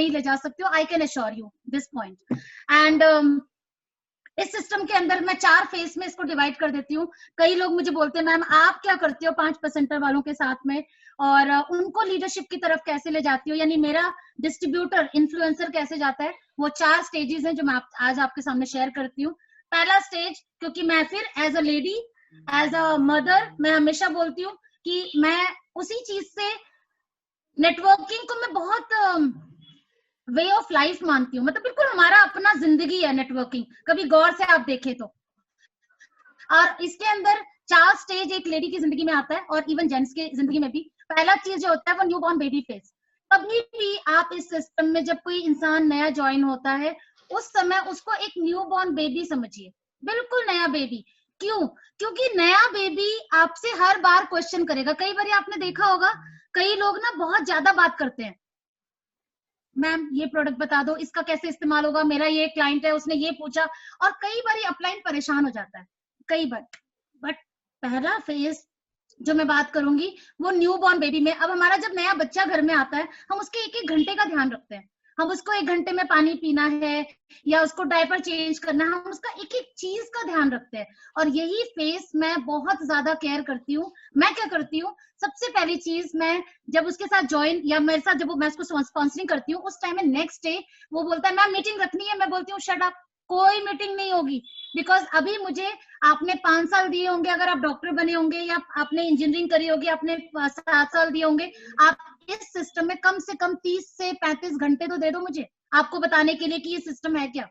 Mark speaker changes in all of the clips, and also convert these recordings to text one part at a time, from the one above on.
Speaker 1: नहीं ले जा सकते हो, I can assure you this point. And इस सिस्टम के अंदर मैं 4 फेज में इसको डिवाइड कर देती हूँ। कई लोग मुझे बोलते हैं मैम आप क्या करते हो 5% वालों के साथ में, और उनको लीडरशिप की तरफ कैसे ले जाती हो, यानी मेरा डिस्ट्रीब्यूटर इन्फ्लुएंसर कैसे जाता है। वो 4 स्टेजेस हैं जो मैं आज आपके सामने शेयर करती हूँ। पहला स्टेज, क्योंकि मैं फिर as a lady, as a mother, मैं हमेशा बोलती हूँ कि मैं उसी चीज से नेटवर्किंग को मैं बहुत वे ऑफ लाइफ मानती हूँ, मतलब बिल्कुल हमारा अपना जिंदगी है नेटवर्किंग, कभी गौर से आप देखें तो। और इसके अंदर 4 स्टेज एक लेडी की जिंदगी में आता है, और इवन जेंट्स की जिंदगी में भी। पहला चीज जो होता है वो न्यू बॉर्न बेबी फेज। कभी भी आप इस सिस्टम में जब कोई इंसान नया ज्वाइन होता है, उस समय उसको एक न्यू बॉर्न बेबी समझिए, बिल्कुल नया बेबी। क्यों? क्योंकि नया बेबी आपसे हर बार क्वेश्चन करेगा। कई बार आपने देखा होगा, कई लोग ना बहुत ज्यादा बात करते हैं, मैम ये प्रोडक्ट बता दो, इसका कैसे इस्तेमाल होगा, मेरा ये क्लाइंट है उसने ये पूछा, और कई बार अपलाइन परेशान हो जाता है कई बार। बट पहला फेज जो मैं बात करूंगी वो न्यू बॉर्न बेबी में। अब हमारा जब नया बच्चा घर में आता है, हम उसके 1-1 घंटे का ध्यान रखते हैं। हम उसको 1 घंटे में पानी पीना है या उसको डायपर चेंज करना है, हम उसका 1-1 चीज का ध्यान रखते हैं। और यही फेज मैं बहुत ज्यादा केयर करती हूँ। मैं क्या करती हूँ, सबसे पहली चीज, मैं जब उसके साथ ज्वाइन या मेरे साथ जब मैं उसको स्पॉन्सरिंग करती हूँ, उस टाइम में नेक्स्ट डे वो बोलता है मैम मीटिंग रखनी है, मैं बोलती हूँ शट अप, कोई मीटिंग नहीं होगी। बिकॉज अभी मुझे, आपने 5 साल दिए होंगे अगर आप डॉक्टर बने होंगे, या आपने इंजीनियरिंग करी होगी, आपने 7 साल दिए होंगे, आप इस सिस्टम में कम से कम 30 से 35 घंटे तो दे दो मुझे, आपको बताने के लिए कि ये सिस्टम है क्या।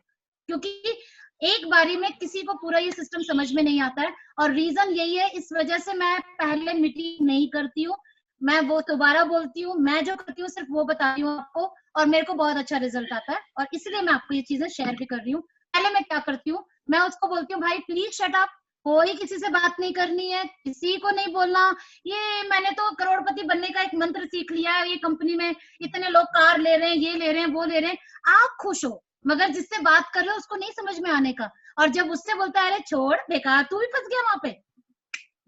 Speaker 1: क्योंकि एक बारी में किसी को पूरा ये सिस्टम समझ में नहीं आता है, और रीजन यही है, इस वजह से मैं पहले मीटिंग नहीं करती हूँ। मैं वो दोबारा बोलती हूँ, मैं जो करती हूँ सिर्फ वो बताती हूँ आपको, और मेरे को बहुत अच्छा रिजल्ट आता है, और इसलिए मैं आपको ये चीजें शेयर भी कर रही हूँ। पहले मैं क्या करती हूँ, मैं उसको बोलती हूँ भाई प्लीज शट अप, कोई किसी से बात नहीं करनी है, किसी को नहीं बोलना। ये मैंने तो करोड़पति बनने का एक मंत्र सीख लिया है, ये कंपनी में इतने लोग कार ले रहे हैं, ये ले रहे हैं, वो ले रहे हैं, आप खुश हो, मगर जिससे बात कर रहे हो उसको नहीं समझ में आने का। और जब उससे बोलता है अरे छोड़ बेकार, तू भी फंस गया वहां पे,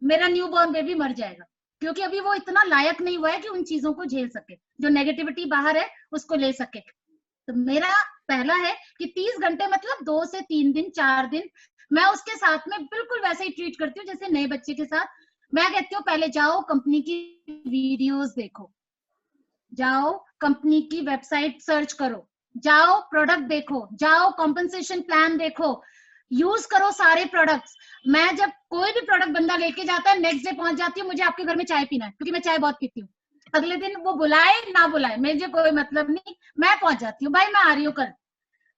Speaker 1: मेरा न्यू बॉर्न बेबी मर जाएगा, क्योंकि अभी वो इतना लायक नहीं हुआ है कि उन चीजों को झेल सके, जो नेगेटिविटी बाहर है उसको ले सके। तो मेरा पहला है कि 30 घंटे मतलब 2 से 3 दिन 4 दिन मैं उसके साथ में बिल्कुल वैसे ही ट्रीट करती हूँ जैसे नए बच्चे के साथ। मैं कहती हूँ पहले जाओ कंपनी की वीडियोस देखो, जाओ कंपनी की वेबसाइट सर्च करो, जाओ प्रोडक्ट देखो, जाओ कॉम्पनसेशन प्लान देखो, यूज करो सारे प्रोडक्ट्स। मैं जब कोई भी प्रोडक्ट बंदा लेके जाता है, नेक्स्ट डे पहुंच जाती हूँ, मुझे आपके घर में चाय पीना है, क्योंकि मैं चाय बहुत पीती हूँ। अगले दिन वो बुलाए ना बुलाए मुझे कोई मतलब नहीं, मैं पहुंच जाती हूँ, भाई मैं आ रही हूँ कल,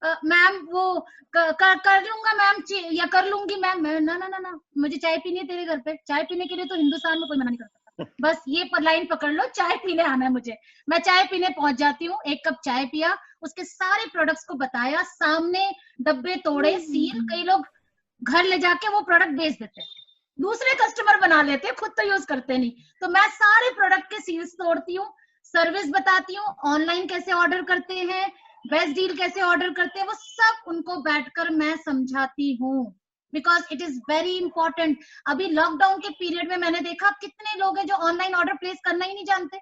Speaker 1: मैम वो कर लूंगा मैम, या कर लूंगी मैम, ना ना ना ना, मुझे चाय पीनी है तेरे घर पे, चाय पीने के लिए तो हिंदुस्तान में कोई मना नहीं करता, बस ये लाइन पकड़ लो, चाय पीने आना है मुझे। मैं चाय पीने पहुंच जाती हूँ, 1 कप चाय पिया, उसके सारे प्रोडक्ट्स को बताया, सामने डब्बे तोड़े, सील, कई लोग घर ले जाके वो प्रोडक्ट बेच देते हैं, दूसरे कस्टमर बना लेते हैं, खुद तो यूज करते नहीं। तो मैं सारे प्रोडक्ट के सील्स तोड़ती हूँ, सर्विस बताती हूँ, ऑनलाइन कैसे ऑर्डर करते हैं, बेस्ट डील कैसे ऑर्डर करते हैं, वो सब उनको बैठकर मैं समझाती हूँ, because it is very important. अभी लॉकडाउन के पीरियड में मैंने देखा कितने लोग हैं जो ऑनलाइन ऑर्डर प्लेस करना ही नहीं जानते,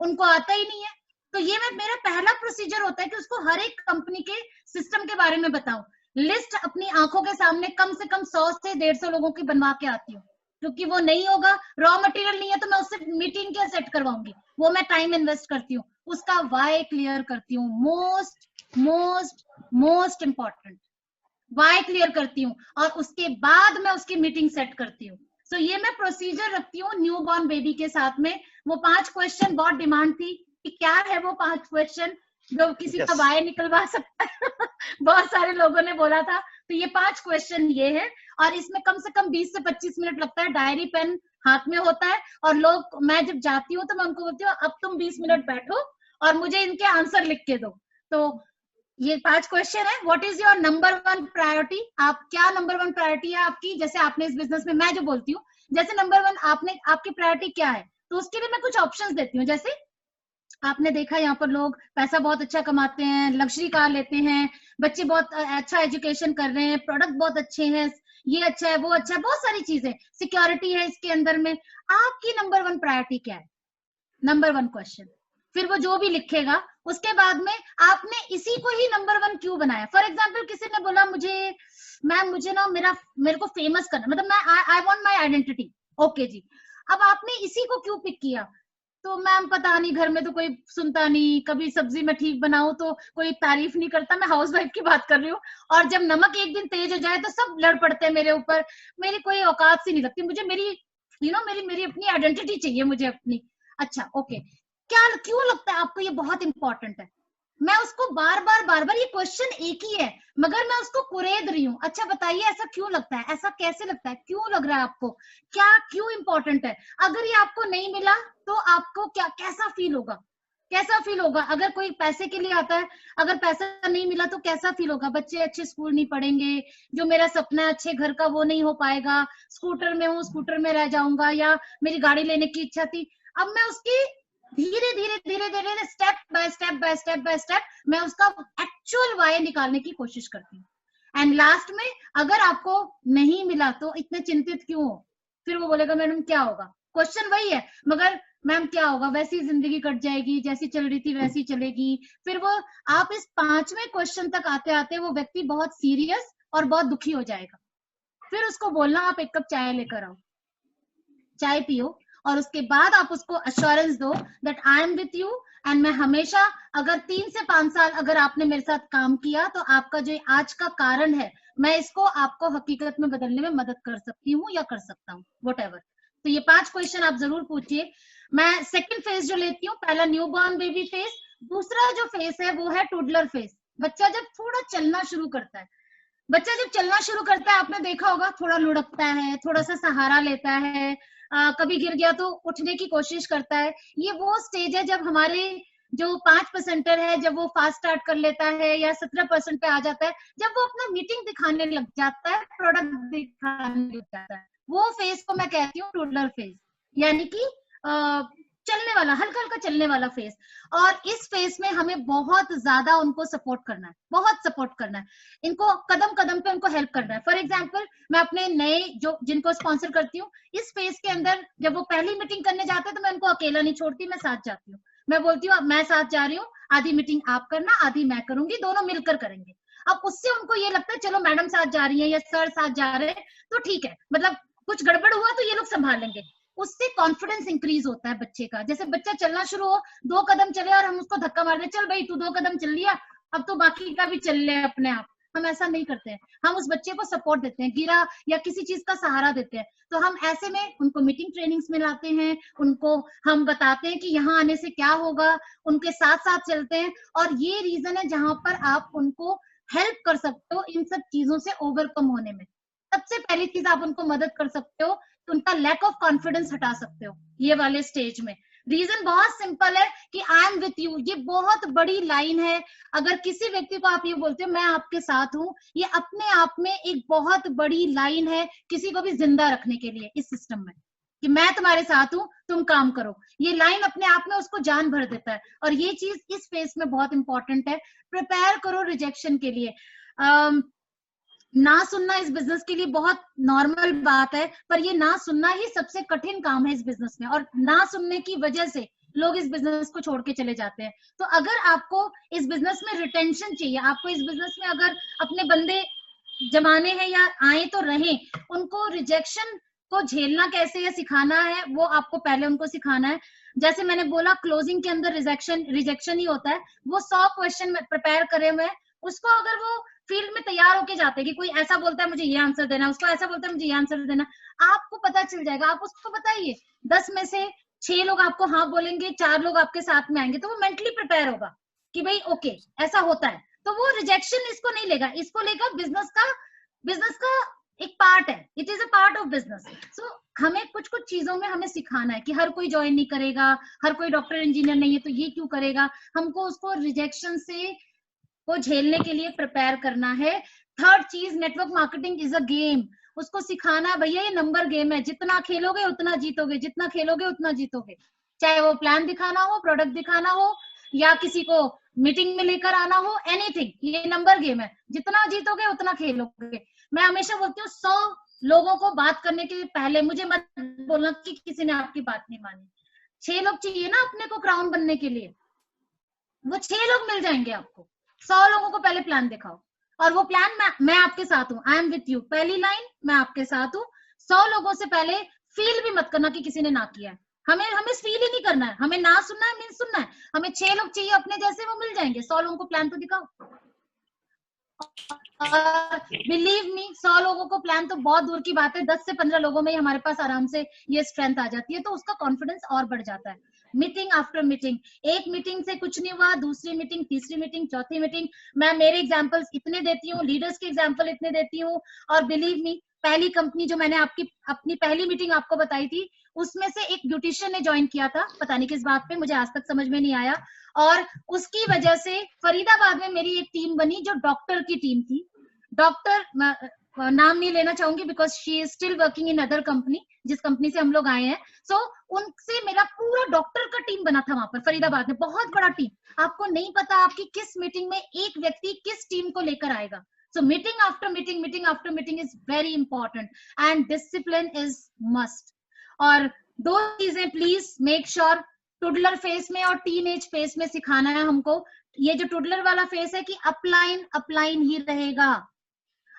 Speaker 1: उनको आता ही नहीं है। तो ये मेरा पहला प्रोसीजर होता है कि उसको हर एक कंपनी के सिस्टम के बारे में बताऊं, लिस्ट अपनी आंखों के सामने कम से कम 100 से 150 लोगों की बनवा के आती हूँ, क्योंकि वो नहीं होगा, रॉ मटेरियल नहीं है, तो मैं उससे मीटिंग क्या सेट करवाऊंगी, वो मैं टाइम इन्वेस्ट करती हूँ, उसका वाई क्लियर करती हूँ, most most most important Y clear करती हूँ, और उसके बाद मैं उसकी मीटिंग सेट करती हूँ। सो ये मैं प्रोसीजर रखती हूँ न्यू बॉर्न बेबी के साथ में। वो 5 क्वेश्चन बहुत डिमांड थी कि क्या है वो 5 क्वेश्चन जो किसी का वाई निकलवा सकता है बहुत सारे लोगों ने बोला था, तो ये 5 क्वेश्चन ये है, और इसमें कम से कम 20 से 25 मिनट लगता है, डायरी पेन हाथ में होता है, और लोग, मैं जब जाती हूँ तो मैं उनको बोलती हूँ अब तुम 20 मिनट बैठो और मुझे इनके आंसर लिख के दो। तो ये 5 क्वेश्चन है, what is your number 1 priority, आप क्या नंबर 1 प्रायोरिटी है आपकी, जैसे आपने इस बिजनेस में, मैं जो बोलती हूँ जैसे नंबर 1 आपने, आपकी प्रायोरिटी क्या है, तो उसके लिए मैं कुछ ऑप्शंस देती हूँ। जैसे आपने देखा यहाँ पर लोग पैसा बहुत अच्छा कमाते हैं, लग्जरी कार लेते हैं, बच्चे बहुत अच्छा एजुकेशन कर रहे हैं, प्रोडक्ट बहुत अच्छे हैं, ये अच्छा है, वो अच्छा है, बहुत सारी चीजें, सिक्योरिटी है इसके अंदर में, आपकी नंबर 1 प्रायोरिटी क्या है, नंबर 1 क्वेश्चन। फिर वो जो भी लिखेगा उसके बाद में आपने इसी को ही नंबर 1 क्यों बनाया। फॉर एग्जाम्पल किसी ने बोला मुझे मैम मुझे ना मेरे को फेमस करना, मतलब मैं I want my identity, okay जी। अब आपने इसी को क्यों पिक किया? तो मैम पता नहीं घर में तो कोई सुनता नहीं, कभी सब्जी में ठीक बनाऊं तो कोई तारीफ नहीं करता, मैं हाउसवाइफ की बात कर रही हूँ, और जब नमक एक दिन तेज हो जाए तो सब लड़ पड़ते हैं मेरे ऊपर, मेरी कोई औकात सी नहीं लगती, मुझे मेरी मेरी अपनी आइडेंटिटी चाहिए मुझे अपनी। अच्छा ओके, क्या क्यों लगता है आपको ये बहुत इंपॉर्टेंट है? मैं उसको बार बार ये क्वेश्चन एक ही है मगर मैं उसको कुरेद रही हूँ। अच्छा बताइए ऐसा क्यों लगता है, ऐसा कैसे लगता है, क्यों लग रहा है आपको, क्या क्यों इंपॉर्टेंट है? अगर ये आपको नहीं मिला तो आपको क्या कैसा फील होगा, कैसा फील होगा? अगर कोई पैसे के लिए आता है, अगर पैसा नहीं मिला तो कैसा फील होगा? बच्चे अच्छे स्कूल नहीं पढ़ेंगे, जो मेरा सपना है अच्छे घर का वो नहीं हो पाएगा, स्कूटर में हूँ स्कूटर में रह जाऊंगा, या मेरी गाड़ी लेने की इच्छा थी। अब मैं उसकी धीरे धीरे धीरे धीरे step by step by step by step मैं उसका एक्चुअल वाई निकालने की कोशिश करती हूँ। एंड लास्ट में अगर आपको नहीं मिला तो इतने चिंतित क्यों हो? फिर वो बोलेगा मैडम क्या होगा, क्वेश्चन वही है मगर मैम क्या होगा, वैसी जिंदगी कट जाएगी, जैसी चल रही थी वैसी चलेगी। फिर वो आप इस 5वें क्वेश्चन तक आते आते वो व्यक्ति बहुत सीरियस और बहुत दुखी हो जाएगा। फिर उसको बोलना आप 1 कप चाय लेकर आओ, चाय पियो, और उसके बाद आप उसको अश्योरेंस दो that I am with you, and मैं हमेशा, अगर 3 से 5 साल अगर आपने मेरे साथ काम किया तो आपका जो आज का कारण है मैं इसको आपको हकीकत में बदलने में मदद कर सकती हूँ या कर सकता हूँ, व्हाटएवर। तो ये 5 क्वेश्चन आप जरूर पूछिए। मैं सेकंड फेज जो लेती हूँ, पहला न्यूबॉर्न बेबी फेज, दूसरा जो फेज है वो है टूडलर फेज। बच्चा जब थोड़ा चलना शुरू करता है, बच्चा जब चलना शुरू करता है आपने देखा होगा थोड़ा लुढ़कता है, थोड़ा सा सहारा लेता है, कभी गिर गया तो उठने की कोशिश करता है। ये वो स्टेज है जब हमारे जो 5% है जब वो फास्ट स्टार्ट कर लेता है या 17% पे आ जाता है, जब वो अपना मीटिंग दिखाने लग जाता है, प्रोडक्ट दिखाने लग जाता है, वो फेज को मैं कहती हूँ टूडलर फेज, यानी कि चलने वाला, हल्का हल्का चलने वाला फेज। और इस फेज में हमें बहुत ज्यादा उनको सपोर्ट करना है, बहुत सपोर्ट करना है, इनको कदम कदम पे उनको हेल्प करना है। फॉर एग्जाम्पल मैं अपने नए जो जिनको स्पॉन्सर करती हूँ, इस फेज के अंदर जब वो पहली मीटिंग करने जाते हैं तो मैं उनको अकेला नहीं छोड़ती, मैं साथ जाती हूँ। मैं बोलती हूँ मैं साथ जा रही हूँ, आधी मीटिंग आप करना आधी मैं करूंगी, दोनों मिलकर करेंगे। अब उससे उनको ये लगता है चलो मैडम साथ जा रही है या सर साथ जा रहे हैं तो ठीक है, मतलब कुछ गड़बड़ हुआ तो ये लोग संभाल लेंगे। उससे कॉन्फिडेंस इंक्रीज होता है बच्चे का। जैसे बच्चा चलना शुरू हो, 2 कदम चले और हम उसको धक्का मार दे, चल भाई तू 2 कदम चल लिया अब तो बाकी का भी चल ले अपने आप, हम ऐसा नहीं करते हैं। हम उस बच्चे को सपोर्ट देते हैं, गिरा या किसी चीज का सहारा देते हैं। तो हम ऐसे में उनको मीटिंग ट्रेनिंग्स में लाते हैं, उनको हम बताते हैं कि यहाँ आने से क्या होगा, उनके साथ साथ चलते हैं। और ये रीजन है जहां पर आप उनको हेल्प कर सकते हो इन सब चीजों से ओवरकम होने में। सबसे पहली चीज आप उनको मदद कर सकते हो, तो उनका लैक ऑफ कॉन्फिडेंस हटा सकते हो ये वाले स्टेज में। रीजन बहुत सिंपल है कि आई एम विथ यू, ये बहुत बड़ी लाइन है। अगर किसी व्यक्ति को आप ये बोलते हो मैं आपके साथ हूँ, ये अपने आप में एक बहुत बड़ी लाइन है किसी को भी जिंदा रखने के लिए इस सिस्टम में, कि मैं तुम्हारे साथ हूँ तुम काम करो। ये लाइन अपने आप में उसको जान भर देता है, और ये चीज इस फेज में बहुत इंपॉर्टेंट है। प्रिपेयर करो रिजेक्शन के लिए। ना सुनना इस बिजनेस के लिए बहुत नॉर्मल बात है, पर ये ना सुनना ही सबसे कठिन काम है इस बिजनेस में, और ना सुनने की वजह से लोग इस बिजनेस को छोड़ के चले जाते हैं। तो अगर आपको इस बिजनेस में रिटेंशन चाहिए, आपको इस बिजनेस में अगर अपने बंदे जमाने हैं या आए तो रहें, उनको रिजेक्शन को झेलना कैसे या सिखाना है वो आपको पहले उनको सिखाना है। जैसे मैंने बोला क्लोजिंग के अंदर रिजेक्शन ही होता है। वो 100 क्वेश्चन प्रिपेयर करे हुए, उसको अगर वो फील्ड में तैयार होके जाते हैं कि कोई ऐसा बोलता है मुझे ये आंसर देना, उसको ऐसा बोलता है मुझे ये आंसर देना, आपको पता चल जाएगा। आप उसको बताइए 10 में से 6 लोग आपको हाँ बोलेंगे, 4 लोग आपके साथ में आएंगे, तो वो मेंटली प्रिपेयर होगा कि भाई ओके ऐसा होता है। तो वो रिजेक्शन इसको नहीं लेगा, इसको लेगा बिजनेस का एक पार्ट है, it is a part of business. So हमें कुछ कुछ चीजों में हमें सिखाना है कि हर कोई ज्वाइन नहीं करेगा, हर कोई डॉक्टर इंजीनियर नहीं है तो ये क्यों करेगा, हमको उसको रिजेक्शन से को झेलने के लिए प्रिपेयर करना है। थर्ड चीज, network marketing is a game, उसको सिखाना भैया ये नंबर गेम है, जितना खेलोगे उतना जीतोगे, जितना खेलोगे उतना जीतोगे। चाहे वो प्लान दिखाना हो, प्रोडक्ट दिखाना हो, या किसी को मीटिंग में लेकर आना हो, एनीथिंग, ये नंबर गेम है, जितना जीतोगे उतना खेलोगे। मैं हमेशा बोलती हूँ 100 लोगों को बात करने के पहले मुझे मत बोलना कि किसी ने आपकी बात नहीं मानी। 6 लोग चाहिए ना अपने को क्राउन बनने के लिए, वो 6 लोग मिल जाएंगे आपको। 100 लोगों को पहले प्लान दिखाओ, और वो प्लान मैं आपके साथ हूँ, आई एम विथ यू। पहली लाइन मैं आपके साथ हूँ। 100 लोगों से पहले फील भी मत करना कि किसी ने ना किया है। हमें हमें फील ही नहीं करना है, हमें ना सुनना है, मीन सुनना है। हमें 6 लोग चाहिए अपने जैसे, वो मिल जाएंगे। 100 लोगों को प्लान तो दिखाओ। बिलीव मी, 100 लोगों को प्लान तो बहुत दूर की बात है, 10 से 15 लोगों में ही हमारे पास आराम से ये स्ट्रेंथ आ जाती है, तो उसका कॉन्फिडेंस और बढ़ जाता है। मीटिंग आफ्टर मीटिंग, एक मीटिंग से कुछ नहीं हुआ, दूसरी मीटिंग, तीसरी मीटिंग, चौथी मीटिंग, मैं मेरे एग्जांपल्स इतने देती हूँ, लीडर्स के एग्जांपल इतने देती हूँ। और बिलीव मी, पहली कंपनी जो मैंने आपकी अपनी पहली मीटिंग आपको बताई थी, उसमें से एक ब्यूटिशियन ने ज्वाइन किया था, पता नहीं किस बात पे, मुझे आज तक समझ में नहीं आया। और उसकी वजह से फरीदाबाद में मेरी एक टीम बनी जो डॉक्टर की टीम थी। डॉक्टर, नाम नहीं लेना चाहूंगी because she is still working in other company, जिस कंपनी से हम लोग आए हैं। सो उनसे मेरा पूरा डॉक्टर का टीम बना था वहां पर फरीदाबाद में, बहुत बड़ा टीम। आपको नहीं पता आपकी किस मीटिंग में एक व्यक्ति किस टीम को लेकर आएगा। So meeting after meeting, meeting after meeting is very important, and discipline is must. और दो चीजें please make sure, toddler phase में और टीन एज फेस में सिखाना है हमको। ये जो टुडलर वाला फेस है कि अपलाइन अपलाइन ही रहेगा।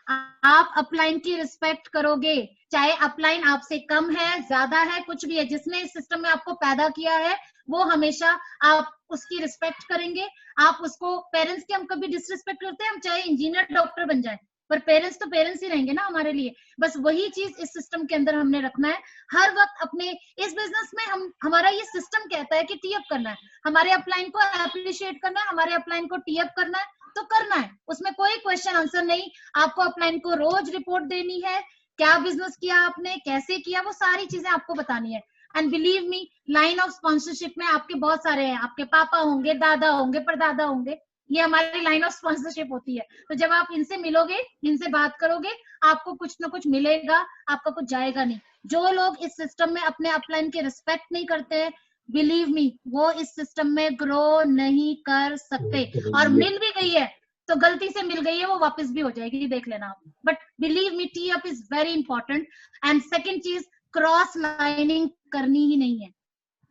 Speaker 1: आप अपलाइन की रिस्पेक्ट करोगे, चाहे अपलाइन आपसे कम है, ज्यादा है, कुछ भी है, जिसने इस सिस्टम में आपको पैदा किया है, वो हमेशा आप उसकी रिस्पेक्ट करेंगे। आप उसको, पेरेंट्स की हम कभी डिसरिस्पेक्ट करते हैं, हम चाहे इंजीनियर डॉक्टर बन जाए, पर पेरेंट्स तो पेरेंट्स ही रहेंगे ना हमारे लिए। बस वही चीज इस सिस्टम के अंदर हमने रखना है हर वक्त अपने इस बिजनेस में। हमारा ये सिस्टम कहता है कि टी अप करना है, हमारे अपलाइन को अप्रिशिएट करना है, हमारे अपलाइन को टी अप करना है, तो करना है, उसमें कोई क्वेश्चन आंसर नहीं। आपको अपलाइन को रोज रिपोर्ट देनी है, क्या बिजनेस किया आपने, कैसे किया, वो सारी चीजें आपको बतानी है। And believe me, line of sponsorship में आपके बहुत सारे हैं, आपके पापा होंगे, दादा होंगे, परदादा होंगे, ये हमारी लाइन ऑफ स्पॉन्सरशिप होती है। तो जब आप इनसे मिलोगे, इनसे बात करोगे, आपको कुछ ना कुछ मिलेगा, आपका कुछ जाएगा नहीं। जो लोग इस सिस्टम में अपने अपलाइन के रिस्पेक्ट नहीं करते हैं, बिलीव मी, वो इस सिस्टम में ग्रो नहीं कर सकते। और मिल भी गई है तो गलती से मिल गई है, वो वापस भी हो जाएगी, देख लेना आप। But believe me, T up is very important. And second चीज, क्रॉस लाइनिंग करनी ही नहीं है।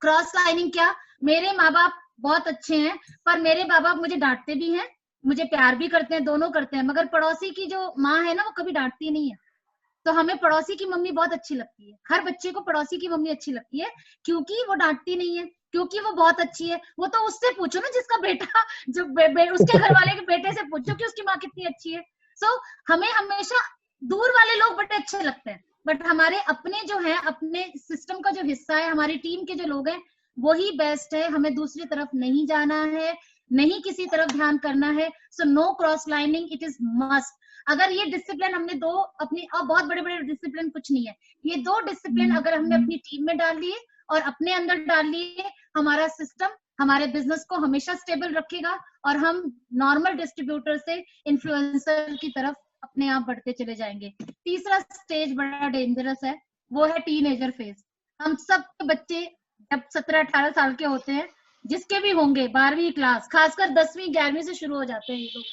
Speaker 1: क्रॉस लाइनिंग क्या, मेरे माँ बाप बहुत अच्छे हैं, पर मेरे माँ बाप मुझे डांटते भी हैं, मुझे प्यार भी करते हैं, दोनों करते हैं, मगर पड़ोसी की जो माँ है ना, वो कभी डांटती नहीं है। तो हमें पड़ोसी की मम्मी बहुत अच्छी लगती है, हर बच्चे को पड़ोसी की मम्मी अच्छी लगती है, क्योंकि वो डांटती नहीं है, क्योंकि वो बहुत अच्छी है। वो तो उससे पूछो ना जिसका बेटा, जो उसके घर वाले के बेटे से पूछो कि उसकी माँ कितनी अच्छी है। सो हमें हमेशा दूर वाले लोग बड़े अच्छे लगते हैं, बट हमारे अपने जो है, अपने सिस्टम का जो हिस्सा है, हमारी टीम के जो लोग हैं, वही बेस्ट है। हमें दूसरी तरफ नहीं जाना है, नहीं किसी तरफ ध्यान करना है। So no cross lining, it is must. अगर ये डिसिप्लिन हमने दो अपनी, और बहुत बड़े बड़े डिसिप्लिन कुछ नहीं है, ये दो डिसिप्लिन अगर हमने अपनी टीम में डाल लिए और अपने अंदर डाल लिए, हमारा सिस्टम हमारे बिजनेस को हमेशा स्टेबल रखेगा, और हम नॉर्मल डिस्ट्रीब्यूटर से इन्फ्लुएंसर की तरफ अपने आप बढ़ते चले जाएंगे। तीसरा स्टेज बड़ा डेंजरस है, वो है टीनेजर फेज। हम सब बच्चे जब 17-18 साल के होते हैं, जिसके भी होंगे 12वीं क्लास, खासकर 10वीं 11वीं से शुरू हो जाते हैं ये लोग,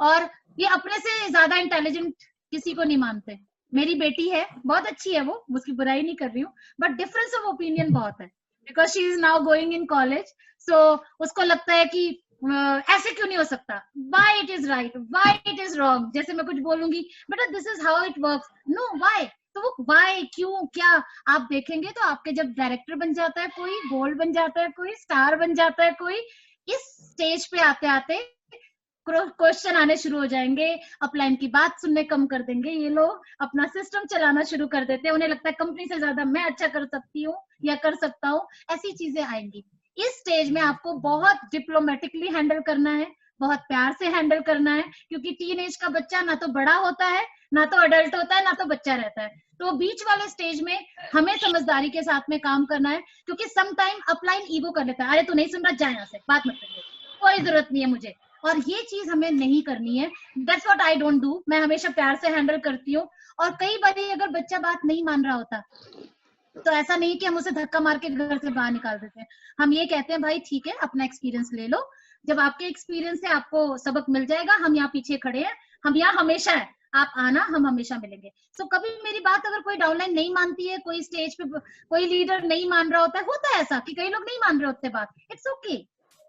Speaker 1: और ये अपने से ज्यादा इंटेलिजेंट किसी को नहीं मानते। मेरी बेटी है, बहुत अच्छी है, वो उसकी बुराई नहीं कर रही हूँ, बट डिफरेंस ऑफ ओपिनियन बहुत है, because she is now going in college. So उसको लगता है कि ऐसे क्यों नहीं हो सकता, why it is right, why it is wrong. जैसे मैं कुछ बोलूंगी, बेटा this is how it works, no why, तो वो वाई, क्यों, क्या, आप देखेंगे तो आपके जब डायरेक्टर बन जाता है कोई, गोल्ड बन जाता है कोई, स्टार बन जाता है कोई, इस स्टेज पे आते आते क्वेश्चन आने शुरू हो जाएंगे, अपलाइन की बात सुनने कम कर देंगे ये लोग, अपना सिस्टम चलाना शुरू कर देते हैं, उन्हें लगता है कंपनी से ज्यादा मैं अच्छा कर सकती हूँ या कर सकता हूँ, ऐसी चीजें आएंगी। इस स्टेज में आपको बहुत डिप्लोमेटिकली हैंडल करना है, बहुत प्यार से हैंडल करना है, क्योंकि टीन एज का बच्चा ना तो बड़ा होता है, ना तो अडल्ट होता है, ना तो बच्चा रहता है। तो बीच वाले स्टेज में हमें समझदारी के साथ में काम करना है, क्योंकि सम टाइम अपलाइन ईगो कर लेता है, अरे तू नहीं सुन रहा, जा यहाँ से, बात मत करिए, कोई जरूरत नहीं है मुझे, और ये चीज हमें नहीं करनी है। That's what I don't do, मैं हमेशा प्यार से हैंडल करती हूँ। और कई बार अगर बच्चा बात नहीं मान रहा होता, तो ऐसा नहीं कि हम उसे धक्का मार के घर से बाहर निकाल देते हैं, हम ये कहते हैं भाई ठीक है, अपना एक्सपीरियंस ले लो, जब आपके एक्सपीरियंस से आपको सबक मिल जाएगा, हम यहाँ पीछे खड़े हैं, हम यहाँ हमेशा है, आप आना, हम हमेशा मिलेंगे। सो कभी मेरी बात अगर कोई डाउनलाइन नहीं मानती है, कोई स्टेज पे कोई लीडर नहीं मान रहा होता है ऐसा कि कई लोग नहीं मान रहे होते बात, इट्स ओके,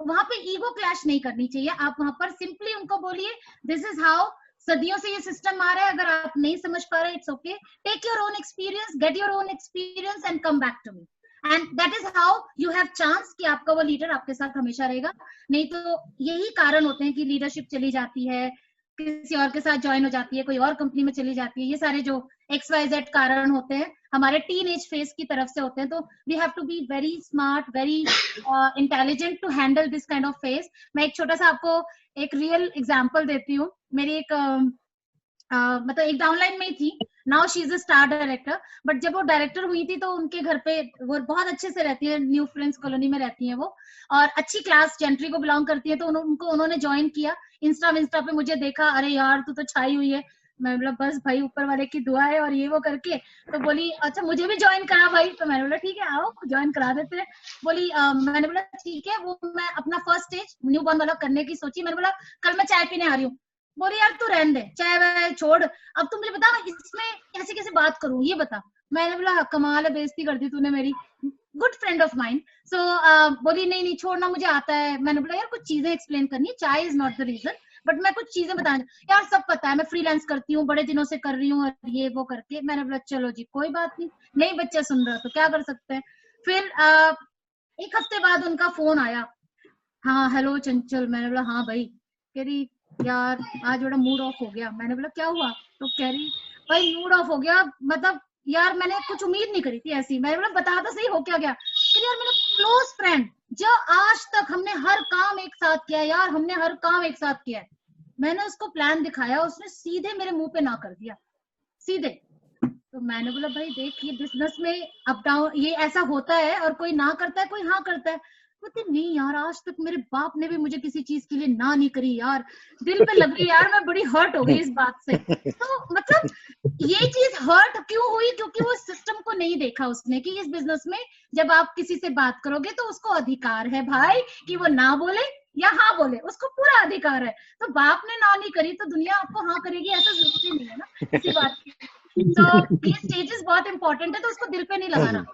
Speaker 1: वहां पे ईगो क्लैश नहीं करनी चाहिए। आप वहां पर सिंपली उनको बोलिए दिस इज हाउ, सदियों से ये सिस्टम आ रहा है, अगर आप नहीं समझ पा रहे it's okay, take your own experience, get your own experience and come back to me, and that is how you have chance कि आपका वो लीडर आपके साथ हमेशा रहेगा। नहीं तो यही कारण होते हैं कि लीडरशिप चली जाती है, किसी और के साथ ज्वाइन हो जाती है, कोई और कंपनी में चली जाती है। ये सारे जो XYZ कारण होते हैं हमारे टीन एज फेज की तरफ से होते हैं। तो we have to be very smart, very intelligent to handle this kind of phase. मैं एक छोटा सा आपको एक रियल एग्जांपल देती हूँ। मेरी एक मतलब एक डाउनलाइन में ही थी, now she is a star director, but जब वो डायरेक्टर हुई थी तो उनके घर पे वो बहुत अच्छे से रहती है, न्यू फ्रेंड्स कॉलोनी में रहती है वो, और अच्छी क्लास जेंट्री को बिलोंग करती है। तो उनको उन्होंने ज्वाइन किया, इंस्टा पे मुझे देखा, अरे यार तू तो छाई हुई है। मैं बोला बस भाई ऊपर वाले की दुआ है और ये वो करके। तो बोली अच्छा मुझे भी ज्वाइन करा भाई। तो मैंने बोला ठीक है आओ ज्वाइन करा देते हैं। बोली मैंने बोला ठीक है, वो मैं अपना फर्स्ट स्टेज न्यू बॉर्न वाला करने की सोची। मैंने बोला कल मैं चाय पीने आ रही हूँ। बोली यार तू रहने दे, चाय वाय छोड़, अब तू मुझे बता इसमें कैसे कैसे बात करूं ये बता। मैंने बोला कमाल है, बेइज्जती कर दी तूने मेरी, गुड फ्रेंड ऑफ माइन। सो बोली नहीं नहीं छोड़ना मुझे आता है। मैंने बोला यार कुछ चीजें एक्सप्लेन करनी है, chai is not the reason, but मैं कुछ चीजें बताना यार, सब पता है मैं फ्रीलांस करती हूँ, बड़े दिनों से कर रही हूँ और ये वो करके। मैंने बोला चलो जी कोई बात नहीं, नहीं बच्चा सुन रहा तो क्या कर सकते हैं। फिर एक हफ्ते बाद उनका फोन आया, हाँ हेलो चंचल। मैंने बोला हाँ भाई। कह रही यार आज बड़ा मूड ऑफ हो गया। मैंने बोला क्या हुआ? तो कह रही भाई मूड ऑफ हो गया, मतलब यार मैंने कुछ उम्मीद नहीं करी थी ऐसी। मैंने बोला बता तो सही हो क्या गया? कह रही यार मेरा क्लोज फ्रेंड जो आज तक हमने हर काम एक साथ किया है यार, हमने हर काम एक साथ किया है, मैंने उसको प्लान दिखाया, उसने सीधे मेरे मुंह पे ना कर दिया, सीधे। तो मैंने बोला भाई देख ये बिजनेस में अप डाउन ये ऐसा होता है, और कोई ना करता है कोई हाँ करता है। बोलते नहीं यार आज तक मेरे बाप ने भी मुझे किसी चीज के लिए ना नहीं करी यार, दिल पे लग रही यार, मैं बड़ी हर्ट हो गई इस बात से। तो मतलब ये चीज हर्ट क्यों हुई? क्योंकि वो सिस्टम को नहीं देखा उसने कि इस बिजनेस में जब आप किसी से बात करोगे तो उसको अधिकार है भाई कि वो ना बोले या हाँ बोले, उसको पूरा अधिकार है। तो बाप ने ना नहीं करी तो दुनिया आपको हाँ करेगी ऐसा जरूरी नहीं है ना किसी बात की। तो ये स्टेजेस बहुत इंपॉर्टेंट है, तो उसको दिल पे नहीं लगाना।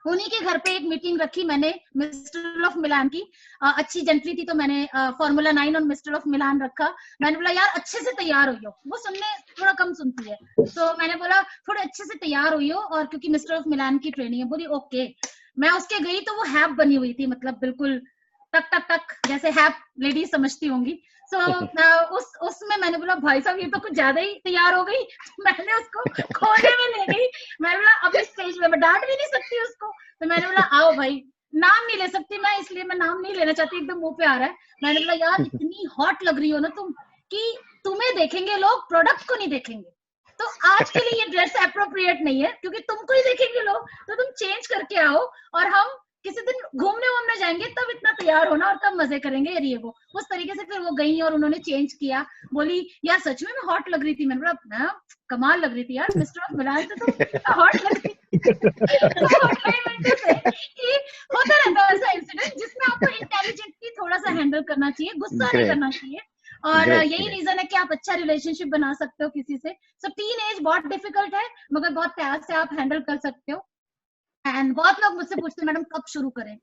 Speaker 1: उन्हीं के घर पे एक मीटिंग रखी मैंने मिस्टर ऑफ मिलान की, अच्छी जेंटली थी तो मैंने फॉर्मूला 9 और मिस्टर ऑफ मिलान रखा। मैंने बोला यार अच्छे से तैयार हुई हो, वो सुनने थोड़ा कम सुनती है, तो मैंने बोला थोड़े अच्छे से तैयार हुई हो, और क्योंकि मिस्टर ऑफ मिलान की ट्रेनिंग है। बोली ओके। मैं उसके गई तो वो हैप बनी हुई थी, मतलब बिल्कुल टक टक टक जैसे हैप लेडीज समझती होंगी। सो उसमें मैंने बोला भाई साहब ये तो कुछ ज्यादा ही तैयार हो गई। मैंने उसको खोने में ले गई। मैंने बोला अब इस स्टेज में मैं डांट भी नहीं सकती उसको, तो मैंने बोला आओ भाई, नाम नहीं ले सकती मैं, इसलिए मैं नाम नहीं लेना चाहती, एकदम मुंह पे आ रहा है। मैंने बोला यार इतनी हॉट लग रही हो ना तुम कि तुम्हें देखेंगे लोग, प्रोडक्ट को नहीं देखेंगे। तो आज के लिए ये ड्रेस अप्रोप्रिएट नहीं है क्योंकि तुमको ही देखेंगे लोग, तो तुम चेंज करके आओ और हम किसी दिन घूमने वूमने जाएंगे तब इतना तैयार होना और तब मजे करेंगे यार ये वो। उस तरीके से फिर वो गई और उन्होंने चेंज किया। बोली यार सच में मैं हॉट लग रही थी। मैंने बोला कमाल लग रही थी यार, मिस्टर ऑफ मिलान से तुम हॉट लग रही थी। होता रहता है ऐसा इंसिडेंट जिसमें आपको इंटेलिजेंटली थोड़ा सा हैंडल करना चाहिए, गुस्सा नहीं करना चाहिए, और यही रीजन है कि आप अच्छा रिलेशनशिप बना सकते हो किसी से। सो टीन एज बहुत डिफिकल्ट है मगर बहुत प्यार से आप हैंडल कर सकते हो। एंड बहुत लोग मुझसे पूछते हैं मैडम कब शुरू करें,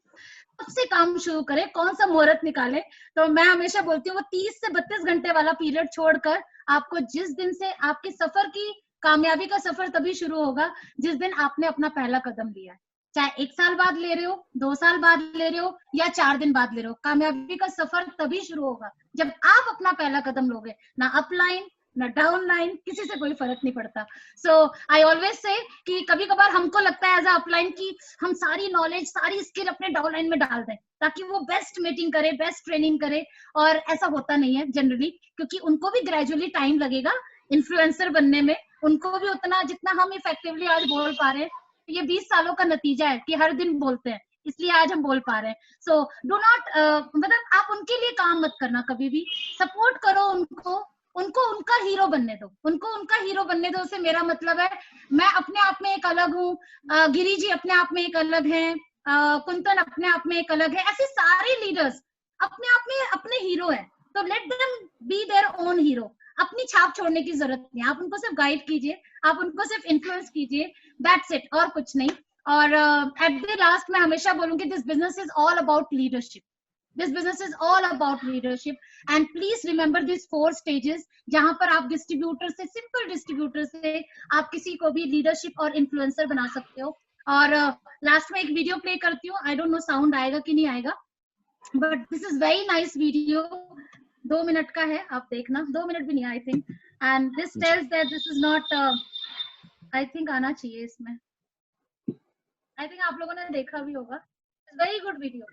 Speaker 1: कब से काम शुरू करें, कौन सा मुहूर्त निकाले? तो मैं हमेशा बोलती हूँ वो 30 से 32 घंटे वाला पीरियड छोड़कर आपको जिस दिन से आपके सफर की कामयाबी का सफर तभी शुरू होगा जिस दिन आपने अपना पहला कदम लिया है। चाहे 1 साल बाद ले रहे हो, 2 साल बाद ले रहे हो या 4 दिन बाद ले रहे हो, कामयाबी का सफर तभी शुरू होगा जब आप अपना पहला कदम लोगे। ना अपलाइन ना डाउन लाइन, किसी से कोई फर्क नहीं पड़ता। सो आई ऑलवेज से कि कभी कभार हमको लगता है एज अ अपलाइन की हम सारी नॉलेज सारी स्किल अपने डाउन लाइन में डाल दें ताकि वो बेस्ट मीटिंग करे, बेस्ट ट्रेनिंग करे, और ऐसा होता नहीं है जनरली, क्योंकि उनको भी ग्रेजुअली टाइम लगेगा इन्फ्लुएंसर बनने में, उनको भी उतना जितना हम इफेक्टिवली आज बोल पा रहे हैं। ये 20 सालों का नतीजा है कि हर दिन बोलते हैं, इसलिए आज हम बोल पा रहे हैं। सो डू नॉट मतलब आप उनके लिए काम मत करना, कभी भी सपोर्ट करो उनको, उनको उनका हीरो बनने दो, उनको उनका हीरो बनने दो। से मेरा मतलब है मैं अपने आप में एक अलग हूँ, गिरी जी अपने आप में एक अलग है, कुंतन अपने आप में एक अलग है, ऐसे सारे लीडर्स अपने आप में अपने हीरो है। तो let them be their own hero. अपनी छाप छोड़ने की जरूरत नहीं, आप उनको सिर्फ गाइड कीजिए, आप उनको सिर्फ इन्फ्लुएंस कीजिए, दैट्स इट, और कुछ नहीं। और एट द लास्ट मैं हमेशा बोलूंगी this business is all about leadership. This business is all about leadership, and please remember these 4 stages, जहां पर आप डिस्ट्रीब्यूटर से, सिंपल डिस्ट्रीब्यूटर से आप किसी को भी लीडरशिप और इन्फ्लुएंसर बना सकते हो। और लास्ट में एक वीडियो प्ले करती हूँ, आई डोंट नो साउंड आएगा कि नहीं आएगा, but this is very nice video, 2 minute का है, आप देखना, 2 मिनट भी नहीं I think, and this tells that this is not, I think आना चाहिए इसमें, आई थिंक आप लोगों ने देखा भी होगा, very good video.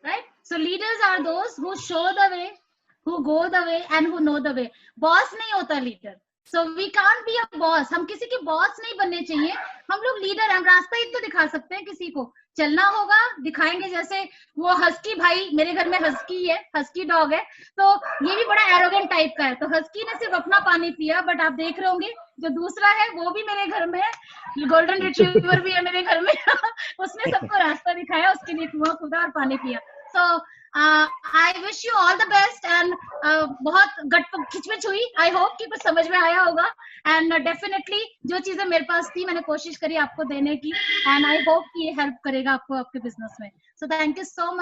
Speaker 1: Right? So leaders are those who show the way, who go the way, and who know the way. Boss नहीं होता leader. So we can't be a boss. हम किसी के boss नहीं बनने चाहिए. हम लोग leader हैं, हम रास्ता ही तो दिखा सकते हैं किसी को. चलना होगा, दिखाएंगे, जैसे वो हस्की भाई, मेरे घर में हस्की है, हस्की डॉग है, तो ये भी बड़ा एरोगेंट टाइप का है, तो हस्की ने सिर्फ अपना पानी पिया, बट आप देख रहे होंगे जो दूसरा है वो भी मेरे घर में है, गोल्डन रिट्रीवर भी है मेरे घर में उसने सबको रास्ता दिखाया, उसके लिए कुआं खुदा और पानी पिया। So I wish you all the best, and बहुत गट खिचमिच हुई, आई होप कि कुछ समझ में आया होगा, एंड डेफिनेटली जो चीजें मेरे पास थी मैंने कोशिश करी आपको देने की, एंड आई होप कि ये हेल्प करेगा आपको आपके बिजनेस में। So thank you so much.